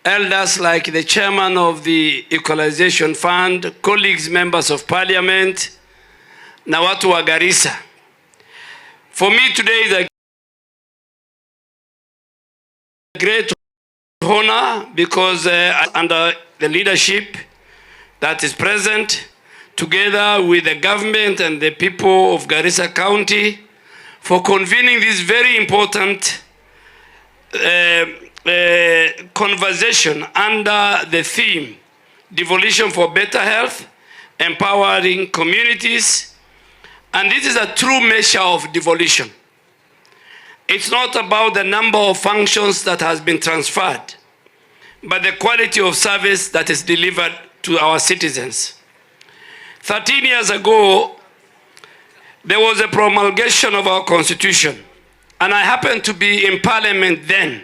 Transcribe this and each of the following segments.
elders like the chairman of the Equalization Fund, colleagues, members of parliament, na watu wa Garissa. For me today is a great honor because under the leadership that is present, together with the government and the people of Garissa County, for convening this very important conversation under the theme, Devolution for Better Health, Empowering Communities. And this is a true measure of devolution. It's not about the number of functions that has been transferred, but the quality of service that is delivered to our citizens. 13 years ago, there was a promulgation of our constitution, and I happened to be in parliament then,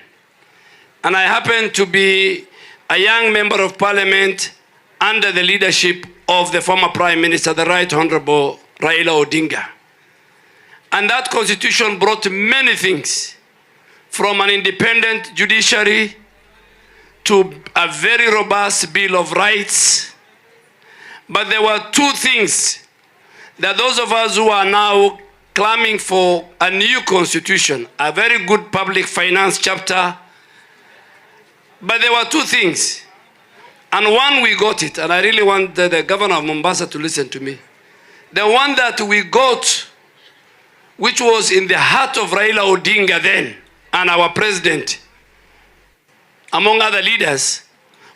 and I happened to be a young member of parliament under the leadership of the former Prime Minister, the Right Honorable Raila Odinga. And that constitution brought many things, from an independent judiciary to a very robust Bill of Rights. But there were two things that those of us who are now claiming for a new constitution, a very good public finance chapter, but there were two things. And one, we got it, and I really want the governor of Mombasa to listen to me. The one that we got, which was in the heart of Raila Odinga then, and our president, among other leaders,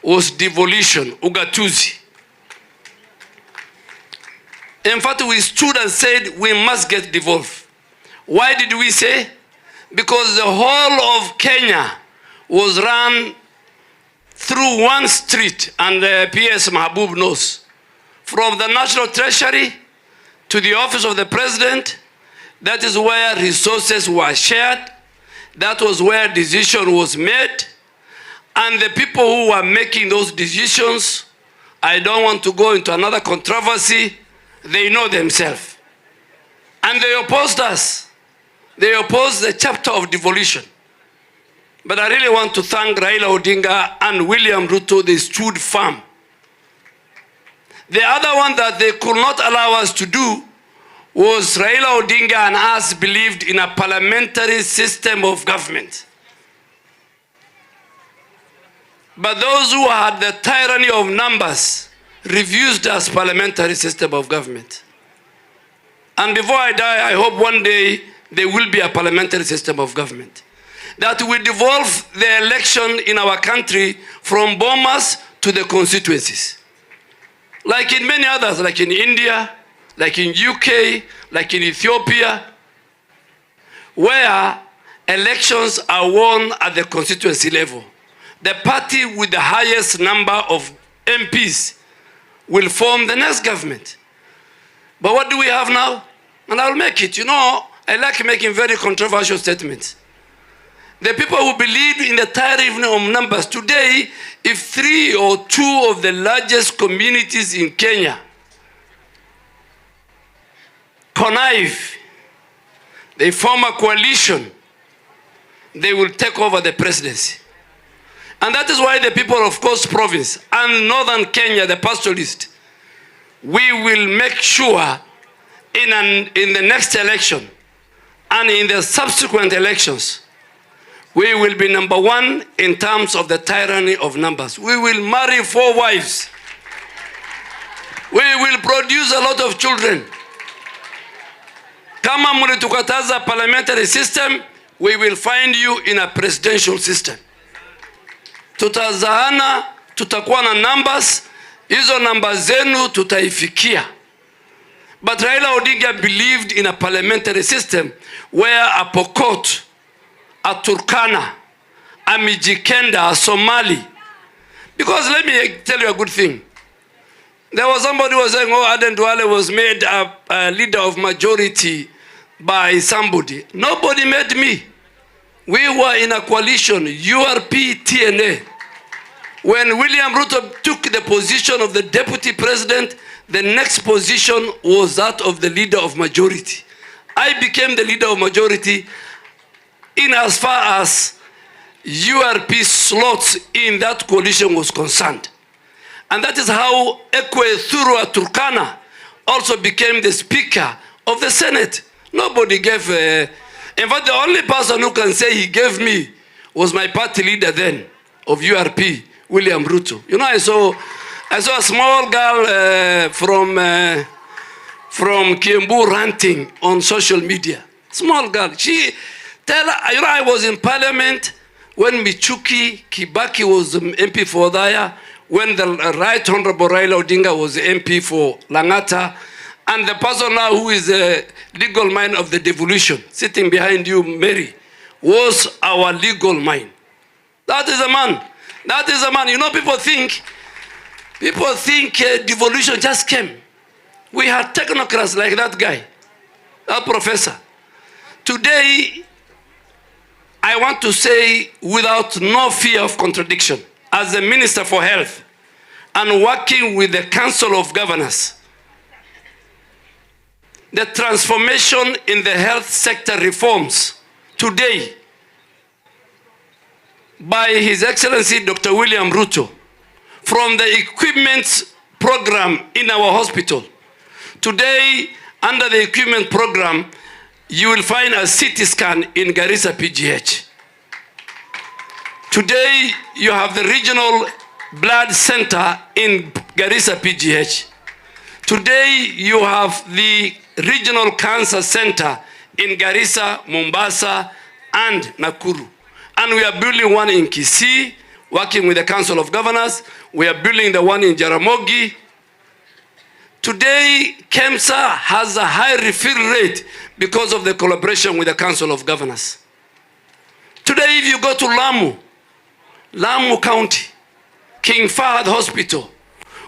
was devolution, ugatuzi. In fact, we stood and said, we must get devolved. Why did we say? Because the whole of Kenya was run through one street, and PS Mahabub knows. From the National Treasury to the office of the president, that is where resources were shared. That was where decision was made. And the people who were making those decisions, I don't want to go into another controversy, they know themselves. And they opposed us. They opposed the chapter of devolution. But I really want to thank Raila Odinga and William Ruto. They stood firm. The other one that they could not allow us to do was Raila Odinga and us believed in a parliamentary system of government. But those who had the tyranny of numbers refused us parliamentary system of government. And before I die, I hope one day there will be a parliamentary system of government that will devolve the election in our country from bomas to the constituencies. Like in many others, like in India, like in UK, like in Ethiopia, where elections are won at the constituency level. The party with the highest number of MPs will form the next government. But what do we have now? And I'll make it. You know, I like making very controversial statements. The people who believe in the tyranny of numbers today, if 3 or 2 of the largest communities in Kenya connive, they form a coalition, they will take over the presidency. And that is why the people of Coast Province and Northern Kenya, the pastoralists, we will make sure in the next election and in the subsequent elections, we will be #1 in terms of the tyranny of numbers. We will marry 4 wives. We will produce a lot of children. Kama mlitukataza parliamentary system, we will find you in a presidential system. Tutazaana, tutakuwa na numbers, hizo numbers zenu tutaifikia. But Raila Odinga believed in a parliamentary system where a Pokot, a Turkana, a Mijikenda, a Somali. Because let me tell you a good thing. There was somebody who was saying, oh, Aden Duale was made a leader of majority by somebody. Nobody made me. We were in a coalition, URP, TNA. When William Ruto took the position of the deputy president, the next position was that of the leader of majority. I became the leader of majority in as far as URP slots in that coalition was concerned. And that is how Ekwe Thurwa Turkana also became the Speaker of the Senate. Nobody gave, in fact, the only person who can say he gave me was my party leader then of URP, William Ruto. You know, I saw a small girl from Kiambu ranting on social media. Small girl. You know, I was in Parliament when Michuki Kibaki was MP for Odaya, when the Right Honorable Raila Odinga was MP for Langata, and the person now who is a legal mind of the devolution, sitting behind you, Mary, was our legal mind. That is a man. That is a man. You know, people think devolution just came. We had technocrats like that guy, that professor. Today, I want to say without no fear of contradiction, as the Minister for Health and working with the Council of Governors, the transformation in the health sector reforms today by His Excellency Dr. William Ruto, from the equipment program in our hospital. Today, under the equipment program, you will find a CT scan in Garissa PGH. Today, you have the regional blood center in Garissa PGH. Today, you have the regional cancer center in Garissa, Mombasa, and Nakuru. And we are building one in Kisii, working with the Council of Governors. We are building the one in Jaramogi. Today, KEMSA has a high refill rate because of the collaboration with the Council of Governors. Today, if you go to Lamu County, King Fahd Hospital,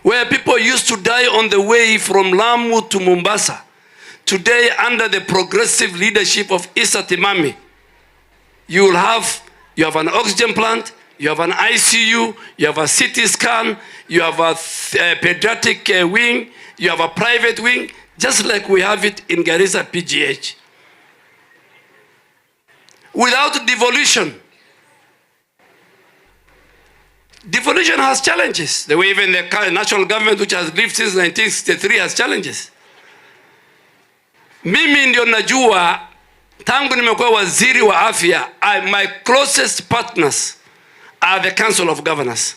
where people used to die on the way from Lamu to Mombasa, today, under the progressive leadership of Issa Timami, you have an oxygen plant, you have an ICU, you have a CT scan, you have a pediatric wing, you have a private wing, just like we have it in Garissa PGH. Without devolution, devolution has challenges. The way even the national government, which has lived since 1963, has challenges. Mimi ndio najua, tangu nimekuwa waziri wa afya, my closest partners are the Council of Governors.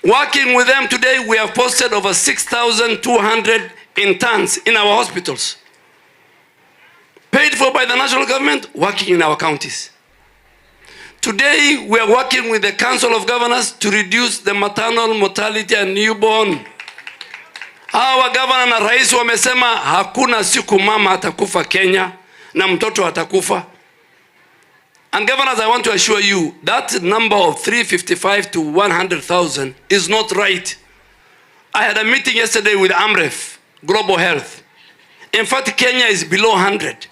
Working with them today, we have posted over 6,200 interns in our hospitals. Paid for by the national government, working in our counties. Today, we are working with the Council of Governors to reduce the maternal mortality and newborn. Hawa governor na rais wamesema hakuna siku mama atakufa Kenya na mtoto atakufa. And governors, I want to assure you that number of 355 to 100,000 is not right. I had a meeting yesterday with AMREF, Global Health. In fact, Kenya is below 100.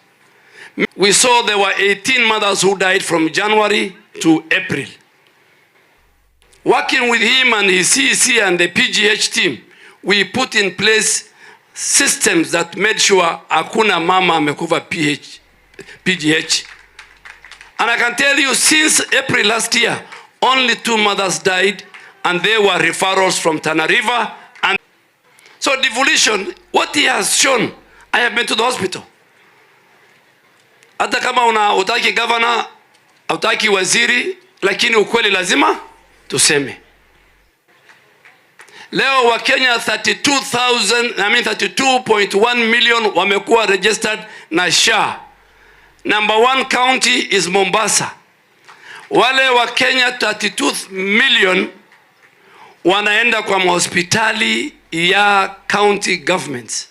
We saw there were 18 mothers who died from January to April. Working with him and his CEC and the PGH team, we put in place systems that made sure hakuna mama amekufa PGH. And I can tell you, since April last year, only 2 mothers died, and they were referrals from Tana River. And so devolution, what he has shown, I have been to the hospital. Hata kama utaki governor, utaki waziri, lakini ukweli lazima tuseme. Leo wa Kenya 32.1 million wamekuwa registered na SHA. Number 1 county is Mombasa. Wale wa Kenya 32 million wanaenda kwa hospitali ya county governments.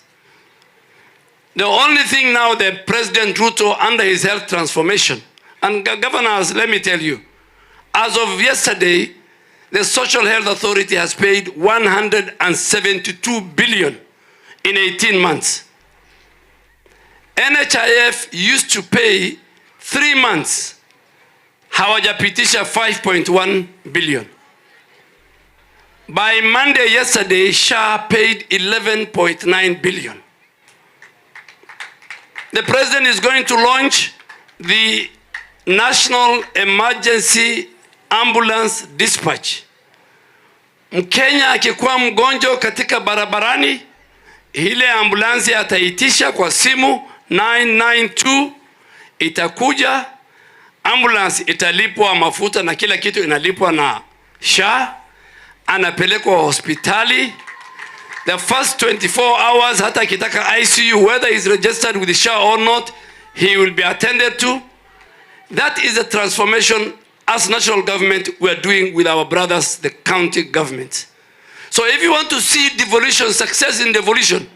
The only thing now, the President Ruto, under his health transformation, and governors, let me tell you, as of yesterday, the Social Health Authority has paid 172 billion in 18 months. NHIF used to pay 3 months. Hawajapitisha 5.1 billion. By Monday yesterday, SHA paid 11.9 billion. The president is going to launch the National Emergency Ambulance Dispatch. Mkenya akikuwa mgonjwa katika barabarani, ile ambulansi ataitisha kwa simu 992, itakuja. Ambulance italipwa mafuta na kila kitu inalipwa na SHA, anapelekwa hospitali. The first 24 hours, hata kitaka ICU, whether he's registered with the SHA or not, he will be attended to. That is the transformation as national government we are doing with our brothers, the county government. So if you want to see devolution, success in devolution,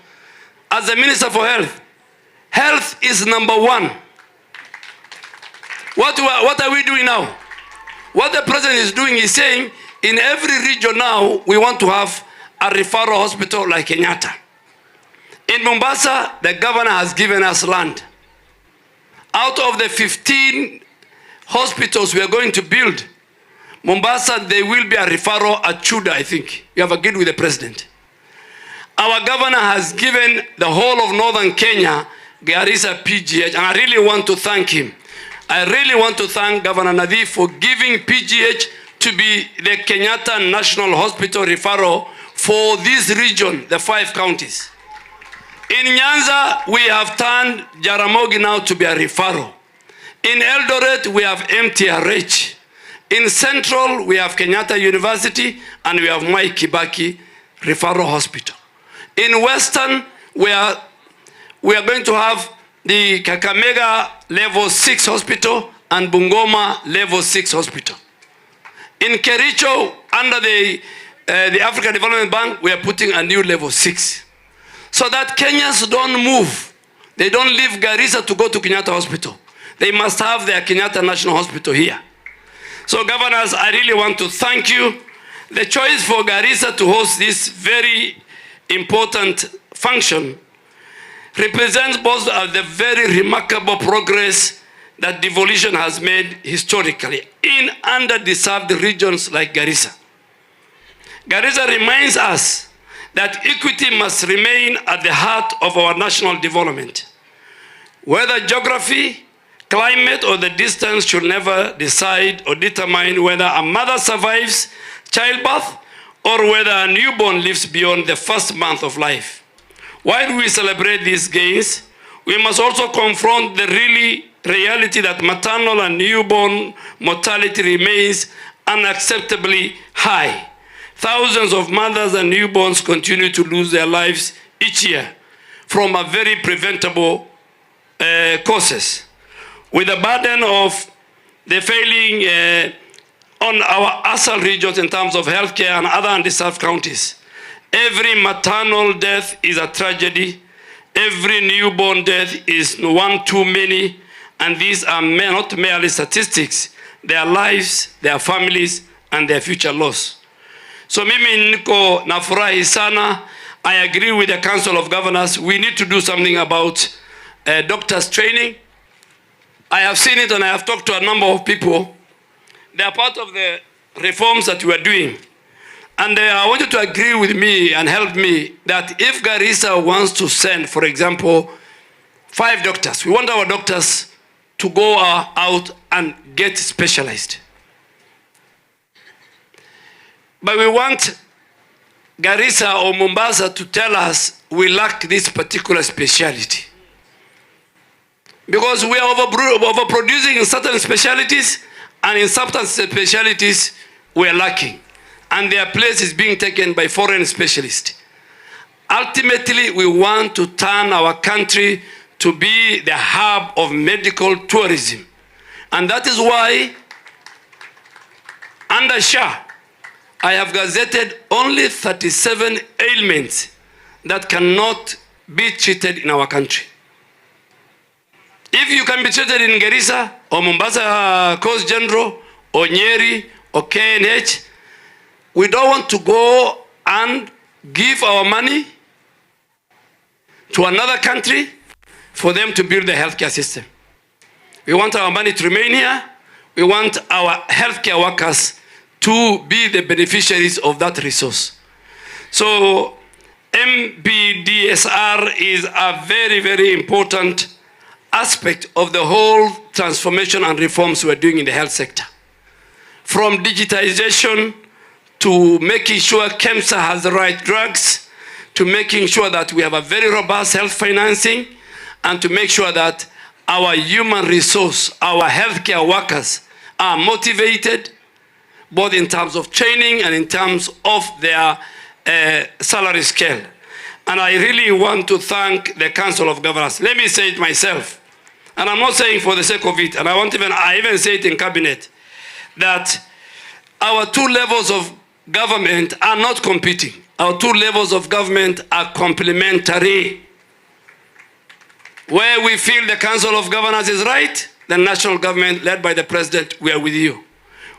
as the Minister for Health, health is number one. What are we doing now? What the president is doing is saying, in every region now, we want to have a referral hospital like Kenyatta. In Mombasa, the governor has given us land. Out of the 15 hospitals we are going to build, Mombasa, there will be a referral at Chuda, I think. You have agreed with the president. Our governor has given the whole of northern Kenya, Garissa PGH, and I really want to thank him. I really want to thank Governor Nadif for giving PGH to be the Kenyatta National Hospital referral for this region, the 5 counties. In Nyanza, we have turned Jaramogi now to be a referral. In Eldoret, we have MTRH. In Central, we have Kenyatta University, and we have Mwai Kibaki Referral Hospital. In Western, we are going to have the Kakamega Level 6 Hospital and Bungoma Level 6 Hospital. In Kericho, under the African Development Bank, we are putting a new Level 6. So that Kenyans don't move. They don't leave Garissa to go to Kenyatta Hospital. They must have their Kenyatta National Hospital here. So governors, I really want to thank you. The choice for Garissa to host this very important function represents both of the very remarkable progress that devolution has made historically in underdeserved regions like Garissa. Garissa reminds us that equity must remain at the heart of our national development. Whether geography, climate, or the distance should never decide or determine whether a mother survives childbirth or whether a newborn lives beyond the first month of life. While we celebrate these gains, we must also confront the reality that maternal and newborn mortality remains unacceptably high. Thousands of mothers and newborns continue to lose their lives each year from a very preventable causes. With the burden of the failing on our ASAL regions in terms of healthcare and other undeserved counties, every maternal death is a tragedy. Every newborn death is one too many, and these are not merely statistics. Their lives, their families, and their future loss. So mimi niko nafurahi sana. I agree with the Council of Governors. We need to do something about doctors' training. I have seen it and I have talked to a number of people. They are part of the reforms that we are doing. And I want you to agree with me and help me that if Garissa wants to send, for example, 5 doctors, we want our doctors to go out and get specialized. But we want Garissa or Mombasa to tell us we lack this particular specialty. Because we are overproducing in certain specialties, and in certain specialties we are lacking. And their place is being taken by foreign specialists. Ultimately, we want to turn our country to be the hub of medical tourism. And that is why, under SHA, I have gazetted only 37 ailments that cannot be treated in our country. If you can be treated in Garissa, or Mombasa Coast General, or Nyeri, or KNH, we don't want to go and give our money to another country for them to build the healthcare system. We want our money to remain here. We want our healthcare workers to be the beneficiaries of that resource. So MBDSR is a very, very important aspect of the whole transformation and reforms we're doing in the health sector. From digitization to making sure KEMSA has the right drugs, to making sure that we have a very robust health financing, and to make sure that our human resource, our healthcare workers are motivated, both in terms of training and in terms of their salary scale. And I really want to thank the Council of Governors. Let me say it myself, and I'm not saying for the sake of it, and I even say it in cabinet, that our two levels of government are not competing. Our two levels of government are complementary. Where we feel the Council of Governors is right, the national government led by the President, we are with you.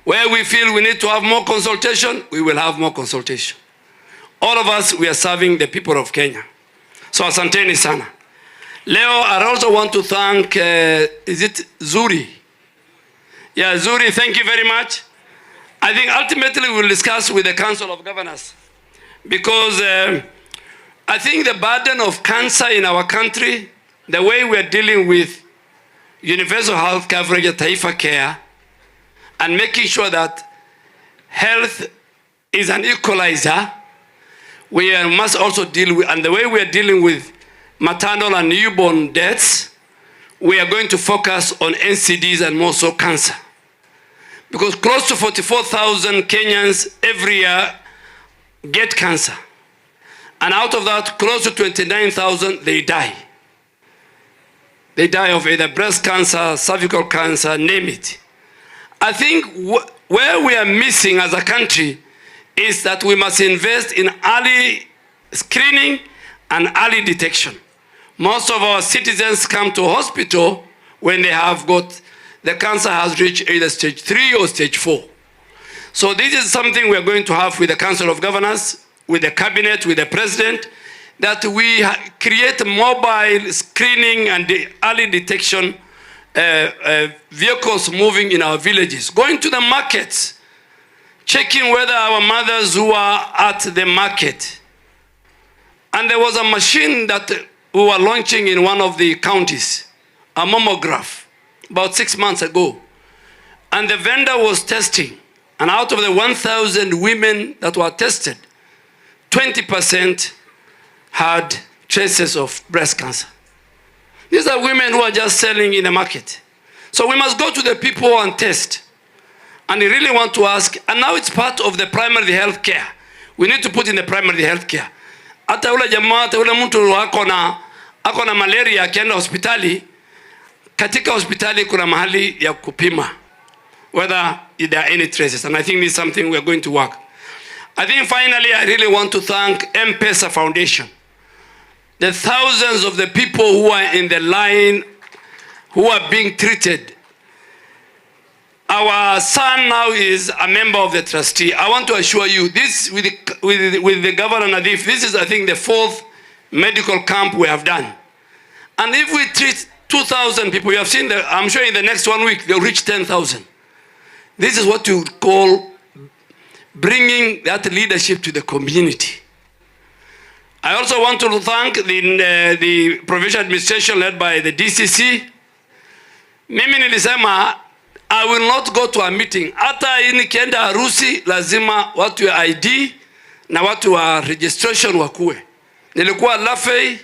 Where we feel we need to have more consultation, we will have more consultation. All of us, we are serving the people of Kenya. So asanteni sana. Leo, I also want to thank, is it Zuri? Yeah, Zuri, thank you very much. I think ultimately we'll discuss with the Council of Governors, because I think the burden of cancer in our country, the way we're dealing with universal health coverage at Taifa Care, and making sure that health is an equalizer, we must also deal with, and the way we are dealing with maternal and newborn deaths, we are going to focus on NCDs and more so cancer. Because close to 44,000 Kenyans every year get cancer. And out of that, close to 29,000, they die. They die of either breast cancer, cervical cancer, name it. I think where we are missing as a country is that we must invest in early screening and early detection. Most of our citizens come to hospital when they have got, the cancer has reached either stage 3 or stage 4. So this is something we are going to have with the Council of Governors, with the Cabinet, with the President, that we create mobile screening and the early detection vehicles moving in our villages, going to the markets, checking whether our mothers who are at the market. And there was a machine that we were launching in one of the counties, a mammograph, about 6 months ago. And the vendor was testing. And out of the 1,000 women that were tested, 20% had traces of breast cancer. These are women who are just selling in the market. So we must go to the people and test. And I really want to ask, and now it's part of the primary health care. We need to put in the primary health care. Hata ule jamaa, hata ule mtu ako na malaria akienda hospitali, katika hospitali kuna mahali ya kupima whether there are any traces. And I think this is something we are going to work. I think finally I really want to thank M-Pesa Foundation. The thousands of the people who are in the line, who are being treated. Our son now is a member of the trustee. I want to assure you, this with the Governor Nadif, this is, I think, the 4th medical camp we have done. And if we treat 2,000 people, you have seen that, I'm sure in the next 1 week, they'll reach 10,000. This is what you call bringing that leadership to the community. I also want to thank the provincial administration led by the DCC. Mimi nilisema, I will not go to a meeting. Hata nikienda harusi, lazima watu wa ID na watu wa registration wakue. Nilikuwa Lafey,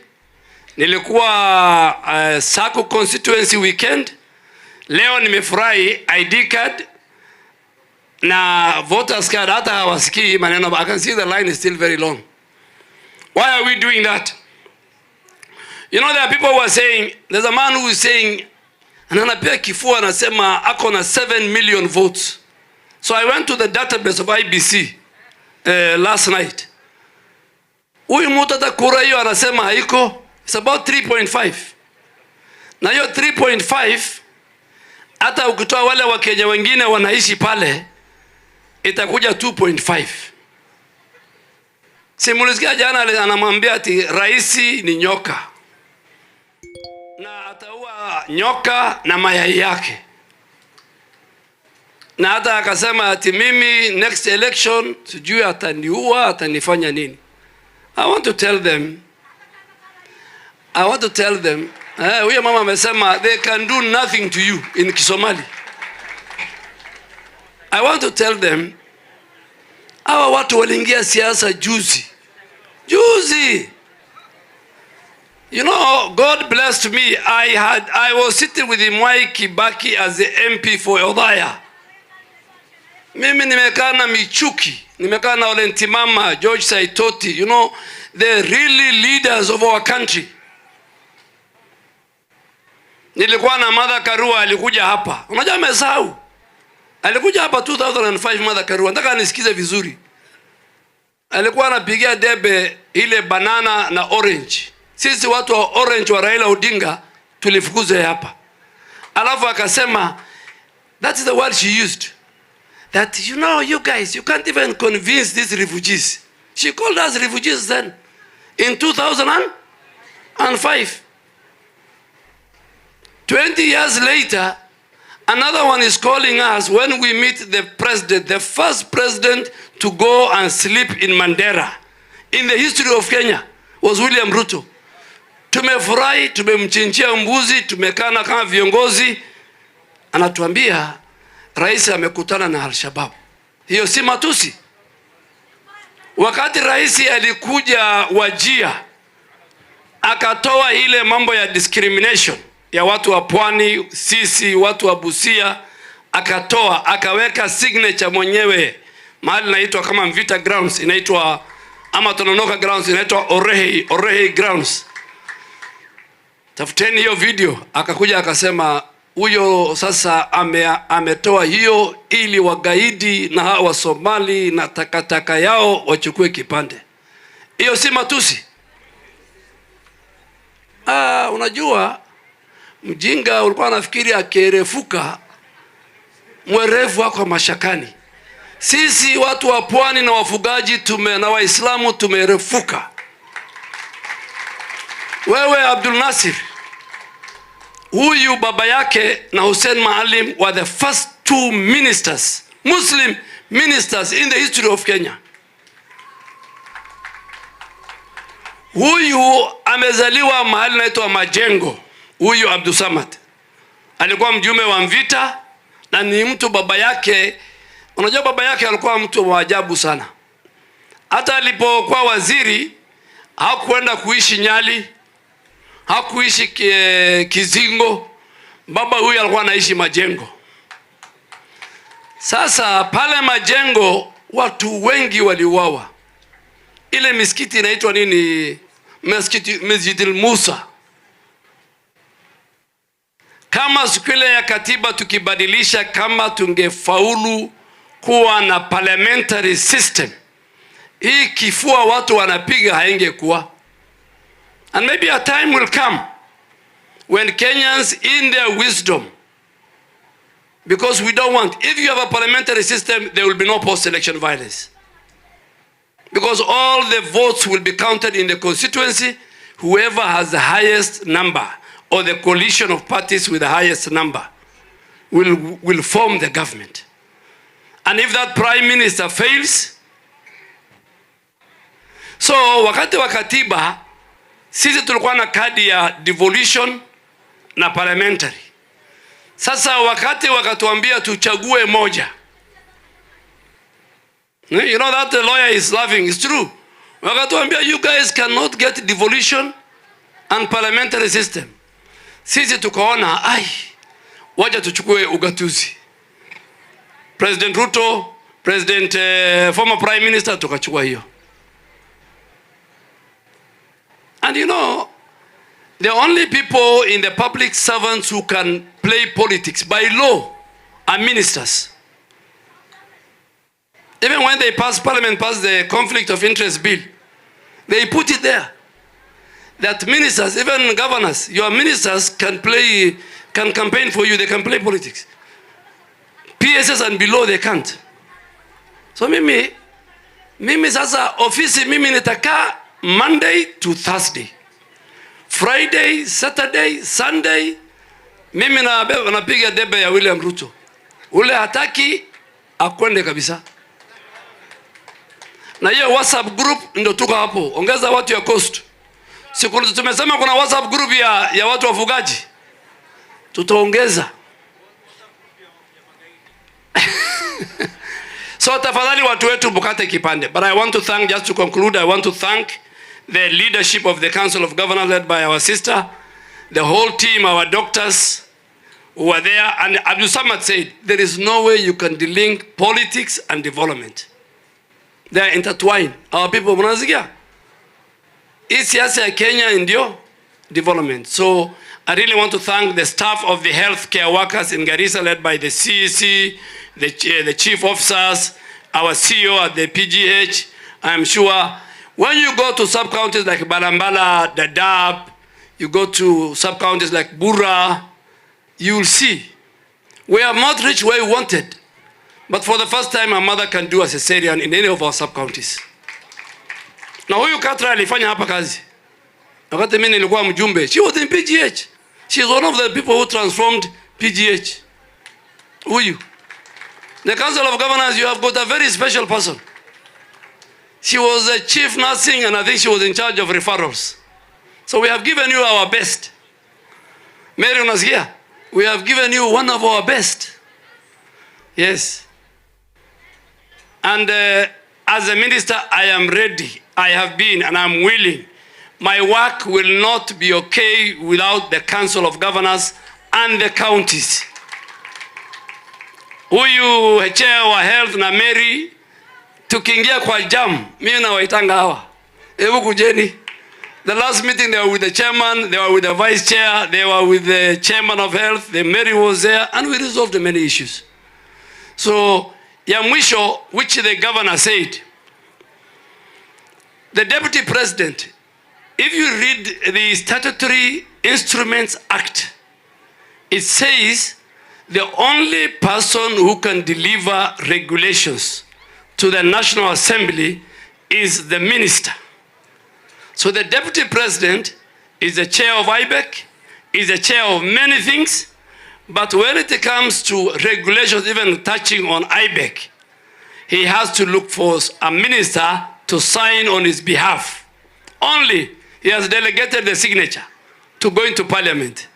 nilikuwa Sako constituency weekend. Leo nimefurahi ID card na voters card, hata hawasikii maneno. I can see the line is still very long. Why are we doing that? You know, there are people who are saying, there's a man who is saying, ananapia kifua anasema ako na 7 million votes. So I went to the database of IBC last night. Huyu mtu hata kura hiyo anasema haiko. It's about 3.5. Na hiyo 3.5, hata ukitoa wale wa Kenya wengine wanaishi pale, itakuja 2.5. Simulisikia jana anamwambia ati raisi ni nyoka. Na ataua nyoka na mayai yake. Na hata akasema ati mimi next election sijui ataniua, atanifanya nini. I want to tell them Huyo mama amesema they can do nothing to you in Kisomali. I want to tell them, hawa watu waliingia siasa juzi. You know, God blessed me. I was sitting with Mwai Kibaki as the MP for Odaya. Mimi nimekaa na Michuki, nimekaa na Olentimama, George Saitoti, you know, the really leaders of our country. Nilikuwa na Mother Karua, alikuja hapa. Unajua amesahau. Alikuja hapa 2005 Mother Karua. Nataka nisikize vizuri. Alikuwa anapigia debe ile banana na orange. Sisi watu wa orange wa Raila Odinga tulifukuzwa hapa. Alafu akasema, that is the word she used. That, you know, you guys, you can't even convince these refugees. She called us refugees then, in 2005. 20 years later, another one is calling us when we meet the president, the first president to go and sleep in Mandera. In the history of Kenya was William Ruto. Tumefurahi, tumemchinjia mbuzi, tumekana kama viongozi. Anatuambia, rais amekutana na Al-Shabaab. Hiyo si matusi. Wakati rais alikuja Wajia, akatoa ile mambo ya discrimination ya watu wa Pwani, sisi watu wa Busia, akatoa, akaweka signature mwenyewe. Mahali inaitwa kama Mvita Grounds, inaitwa ama Tononoka Grounds, inaitwa Orehe Grounds. Tafuteni hiyo video. Akakuja akasema, huyo sasa ametoa hiyo ili wagaidi na hawa Somali na takataka yao wachukue kipande. Hiyo si matusi. Unajua mjinga ulikuwa nafikiri akirefuka mwerevu wako mashakani. Sisi watu wa Pwani na wafugaji na Waislamu tumerefuka. Wewe Abdul Nasir, huyu baba yake na Hussein Maalim were the first two ministers, Muslim ministers in the history of Kenya. Huyu amezaliwa mahali naitwa Majengo. Huyu Abdul Samad alikuwa mjumbe wa Mvita na ni mtu baba yake. Unajua baba yake alikuwa mtu wa ajabu sana. Hata alipokuwa waziri hakuenda kuishi Nyali, hakuishi Kizingo. Baba huyu alikuwa anaishi Majengo. Sasa pale Majengo watu wengi waliuawa. Ile misikiti inaitwa nini? Masjidil Musa. Kama siku ile ya katiba tukibadilisha, kama tungefaulu kuwa na parliamentary system, hii kifua watu wanapiga haingekuwa. And maybe a time will come when Kenyans in their wisdom, because we don't want, if you have a parliamentary system, there will be no post-election violence. Because all the votes will be counted in the constituency. Whoever has the highest number, or the coalition of parties with the highest number, will form the government. And if that prime minister fails, so wakati wa katiba, sisi tulikuwa na kadi ya devolution na parliamentary. Sasa wakati wakatuambia tuchague moja. You know that the lawyer is laughing, it's true. Wakatuambia you guys cannot get devolution and parliamentary system. Sisi tukaona, waja tuchukue ugatuzi. President Ruto, former prime minister, tukachukua hiyo. And you know, the only people in the public servants who can play politics by law are ministers. Even when they parliament passed the conflict of interest bill, they put it there. That ministers, even governors, your ministers can campaign for you, they can play politics. PSS and below they can't. So mimi sasa ofisi mimi nitakaa Monday to Thursday. Friday, Saturday, Sunday, mimi napiga debe ya William Ruto. Ule hataki akwende kabisa. Na hiyo WhatsApp group ndio tuko hapo. Ongeza watu ya Coast. Siku tumesema kuna WhatsApp group ya watu wafugaji. Tutaongeza. So tafadhali watu wetu mkate kipande. But I want to thank, just to conclude, I want to thank the leadership of the Council of Governors led by our sister, the whole team, our doctors who were there. And Abdul Samad said, there is no way you can delink politics and development. They are intertwined. Our people, mnazikia? Hii siasa ya Kenya ndio development. So I really want to thank the staff of the healthcare workers in Garissa led by the CEC, the chief officers, our CEO at the PGH. I'm sure when you go to sub-counties like Balambala, Dadaab, you go to sub-counties like Bura, you will see we have not reached where we wanted. But for the first time, a mother can do a cesarean in any of our sub-counties. Na huyu Katra alifanya hapa kazi. Wakati mimi nilikuwa mjumbe, she was in PGH. She is one of the people who transformed PGH. Huyu. The Council of Governors, you have got a very special person. She was a chief nursing and I think she was in charge of referrals. So we have given you our best. Mary unasikia? We have given you one of our best. Yes. And as a minister, I am ready. I have been and I'm willing. My work will not be okay without the Council of Governors and the counties. Huyu chair wa health na Mary, tukiingia kwa jam, mimi na waitanga hawa. Hebu kujeni. The last meeting they were with the chairman, they were with the vice chair, they were with the chairman of health, the Mary was there, and we resolved many issues. So, ya mwisho, which the governor said, the deputy president, if you read the Statutory Instruments Act, it says the only person who can deliver regulations to the National Assembly is the minister. So the deputy president is the chair of IBEC, is the chair of many things, but when it comes to regulations even touching on IBEC, he has to look for a minister to sign on his behalf. Only he has delegated the signature to go into parliament.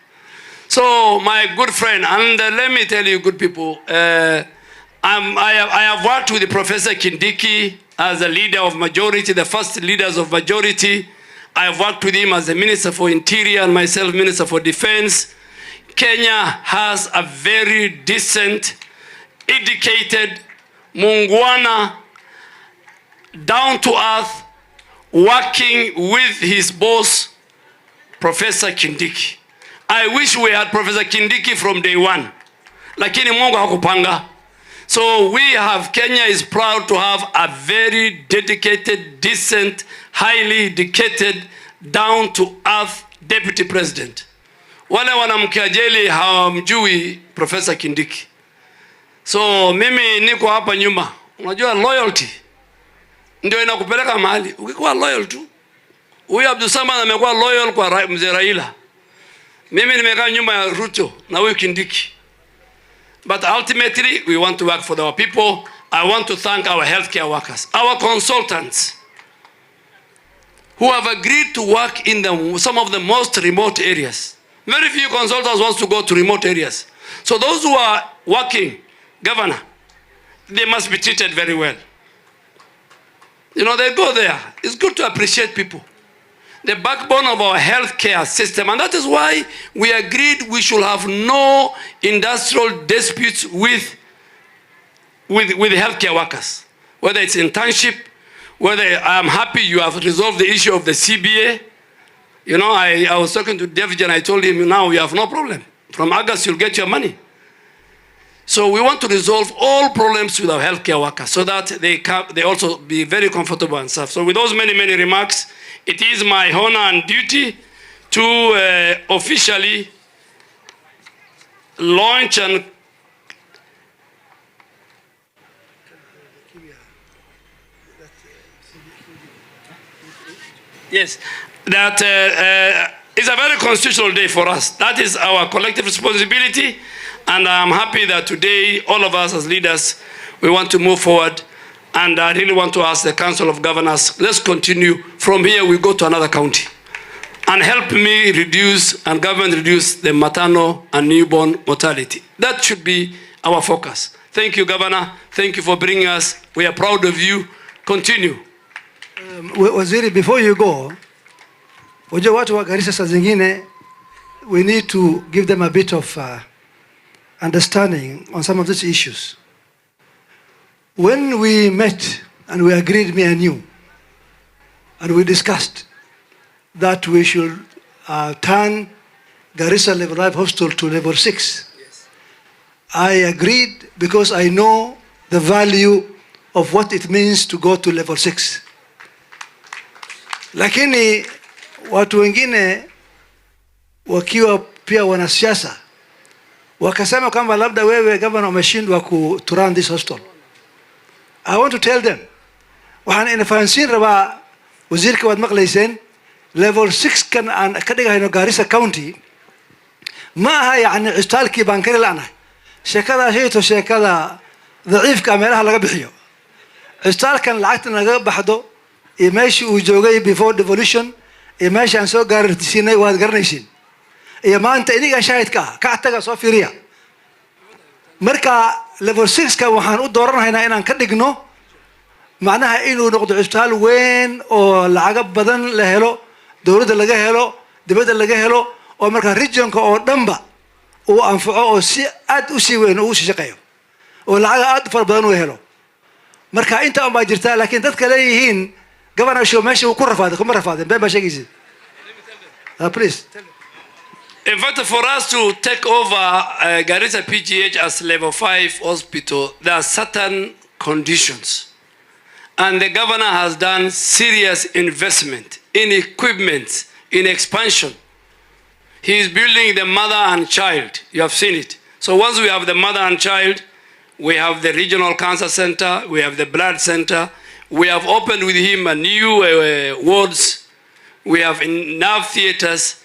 So my good friend, and let me tell you good people, I have worked with Professor Kindiki as a leader of majority, the first leaders of majority. I have worked with him as the Minister for Interior and myself Minister for Defense. Kenya has a very decent, educated, muungwana, down to earth, working with his boss, Professor Kindiki. I wish we had Professor Kindiki from day one. Lakini Mungu hakupanga. So we have, Kenya is proud to have a very dedicated, decent, highly educated, down to earth deputy president. Wale wanamkiajeli hawamjui Professor Kindiki. So mimi niko hapa nyuma. Unajua loyalty ndio inakupeleka mahali. Ukikuwa loyal tu. Huyu Abdul Samad amekuwa loyal kwa mzee Raila. Mimi nimekaa nyuma ya Ruto na huyu Kindiki. But ultimately, we want to work for our people. I want to thank our healthcare workers, our consultants, who have agreed to work in some of the most remote areas. Very few consultants want to go to remote areas. So those who are working, Governor, they must be treated very well. You know, they go there. It's good to appreciate people. The backbone of our healthcare system. And that is why we agreed we should have no industrial disputes with healthcare workers. Whether it's internship, whether I'm happy you have resolved the issue of the CBA. You know, I was talking to David and I told him, now you have no problem. From August, you'll get your money. So we want to resolve all problems with our healthcare workers so that they also be very comfortable and stuff. So with those many remarks, it is my honor and duty to officially launch and yes, that is a very constitutional day for us. That is our collective responsibility, and I'm happy that today all of us as leaders, we want to move forward. And I really want to ask the Council of Governors, let's continue. From here, we go to another county. and help me reduce and government reduce the maternal and newborn mortality. That should be our focus. Thank you, Governor. Thank you for bringing us. We are proud of you. Continue. Waziri, before you go, wajua watu wa Garissa saa zingine, we need to give them a bit of understanding on some of these issues. When we met and we agreed, me and you, and we discussed that we should turn Garissa Level 5 Hospital to Level 6. Yes. I agreed because I know the value of what it means to go to Level 6. Lakini watu wengine wakiwa pia wanasiasa wakasema kwamba labda wewe governor umeshindwa to run this hospital. I want to tell them, waxaan inafahansiin rabaa wasiirka waad maqlayseen level 6 kan aan ka dhigayno Garissa County ma aha yani cisbitaalkii baan kari la'nahay sheekada hayto sheekada daciifka meelaha laga bixiyo cisbitaalkan lacagta naga baxdo ee meeshii uu joogay before devolution ee meeshii aan soo gaarsiinay waad garanaysiin iyo maanta iniga shaahidka ka taga soo fiiriya marka level 6 ka waxaan u dooranaynaa inaan ka dhigno macnaha inuu noqdo cisbitaal weyn oo lacag badan la helo dawladda laga helo dibadda laga helo oo marka regionka oo dhanba uu anfaco oo si aad u sii weyn oo u shaqeeyo oo lacag aad far badan uu helo marka inta ma jirtaa laakiin dadka leeyihiin governor show meesha uu ku rafaaday kuma rafaadeen been ba sheegaysid please tell me. In fact, for us to take over Garissa PGH as level 5 hospital, there are certain conditions. And the governor has done serious investment in equipment, in expansion. He is building the mother and child. You have seen it. So once we have the mother and child, we have the regional cancer center, we have the blood center. We have opened with him a new wards. We have enough theaters.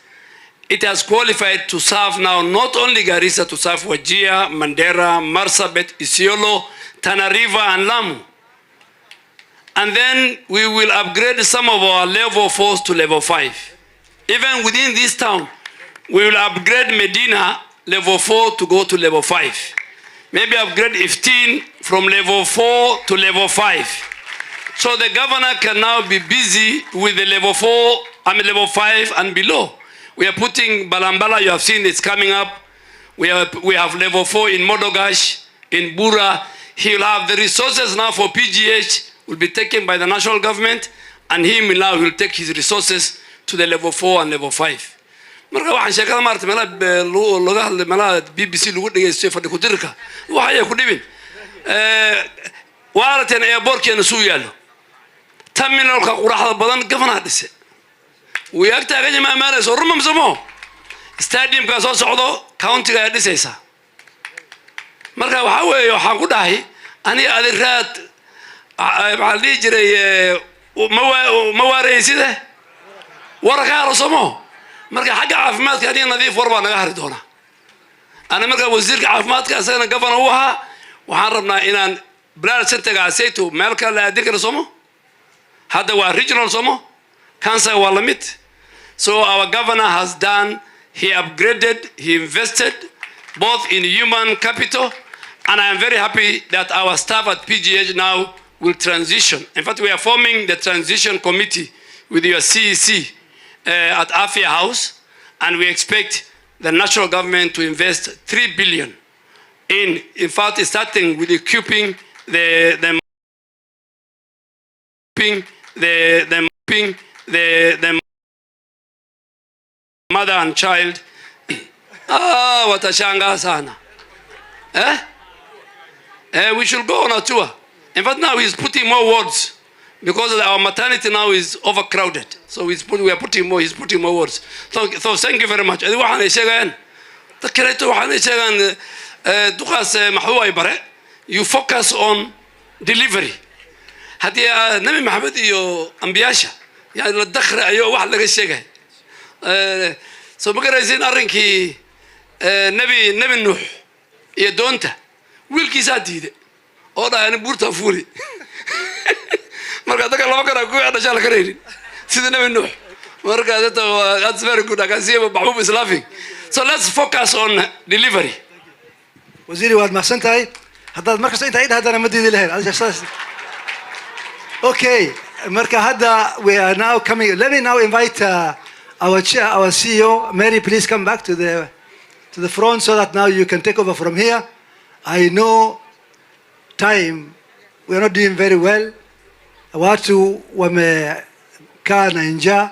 It has qualified to serve now not only Garissa, to serve Wajir, Mandera, Marsabit, Isiolo, Tana River, and Lamu. And then we will upgrade some of our level 4s to level 5. Even within this town, we will upgrade Medina level 4 to go to level 5. Maybe upgrade 15 from level 4 to level 5. So the governor can now be busy with the level 4, level 5 and below. We are putting Balambala, you have seen it's coming up. We have level 4 in Modogash, in Bura. He will have the resources now for PGH, will be taken by the national government, and he now will take his resources to the level 4 and level 5. Marka waxaan sheekada maartay laga hadlay malaha BBC lagu dhageystay fadhi ku dirka waxa ay ku dhibin waaratan airportkeena soo yaalo terminalka quraxda badan governor dhise وياكتا غني ما مارس ورمم زمو stadium ka soo socdo county ga dhisaysa marka waxa weeyo waxaan ku dhahay ani adeeraad maxalli jiray ma wareyside warka rasmo marka xagga caafimaadka ani nadiif warba naga hari doona ana marka wasiirka caafimaadka asagana governor u ahaa waxaan rabnaa inaan blood center ga sayto meel kale la adeeg rasmo hada waa regional somo cancer waa lamid. So our governor has done, he upgraded, he invested both in human capital, and I am very happy that our staff at PGH now will transition. In fact, we are forming the transition committee with your CEC at Afia House, and we expect the national government to invest 3 billion in fact, starting with equipping the mother and child. Watashanga sana. We should go on a tour. In fact, now he's putting more wards because our maternity now is overcrowded. So he's putting more wards. So thank you very much. You focus on delivery. هدي نبي محمد يو أنبياشة يعني الدخل أيوة واحد لقى الشيء سو بقرا زين أرنكي نبي نوح يدونته ويلكي سادي أودا يعني بورتا فوري مرة ذكر الله بقرا كوي هذا شال كريرين سيد نبي نوح That's very good. I can see Mahmoud is laughing. So let's focus on delivery. وزيري واد ما سنتاي هذا المركز أنت عيد هذا أنا مدي له. Okay, مركز هذا we are now coming. Let me now invite our chair, our CEO, Mary. Please come back to the front so that now you can take over from here. I know time we are not doing very well. Watu wamekaa na njaa,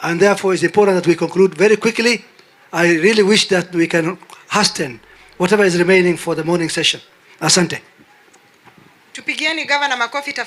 and therefore it's important that we conclude very quickly. I really wish that we can hasten whatever is remaining for the morning session. Asante. Tupigieni gavana makofi tafadhali.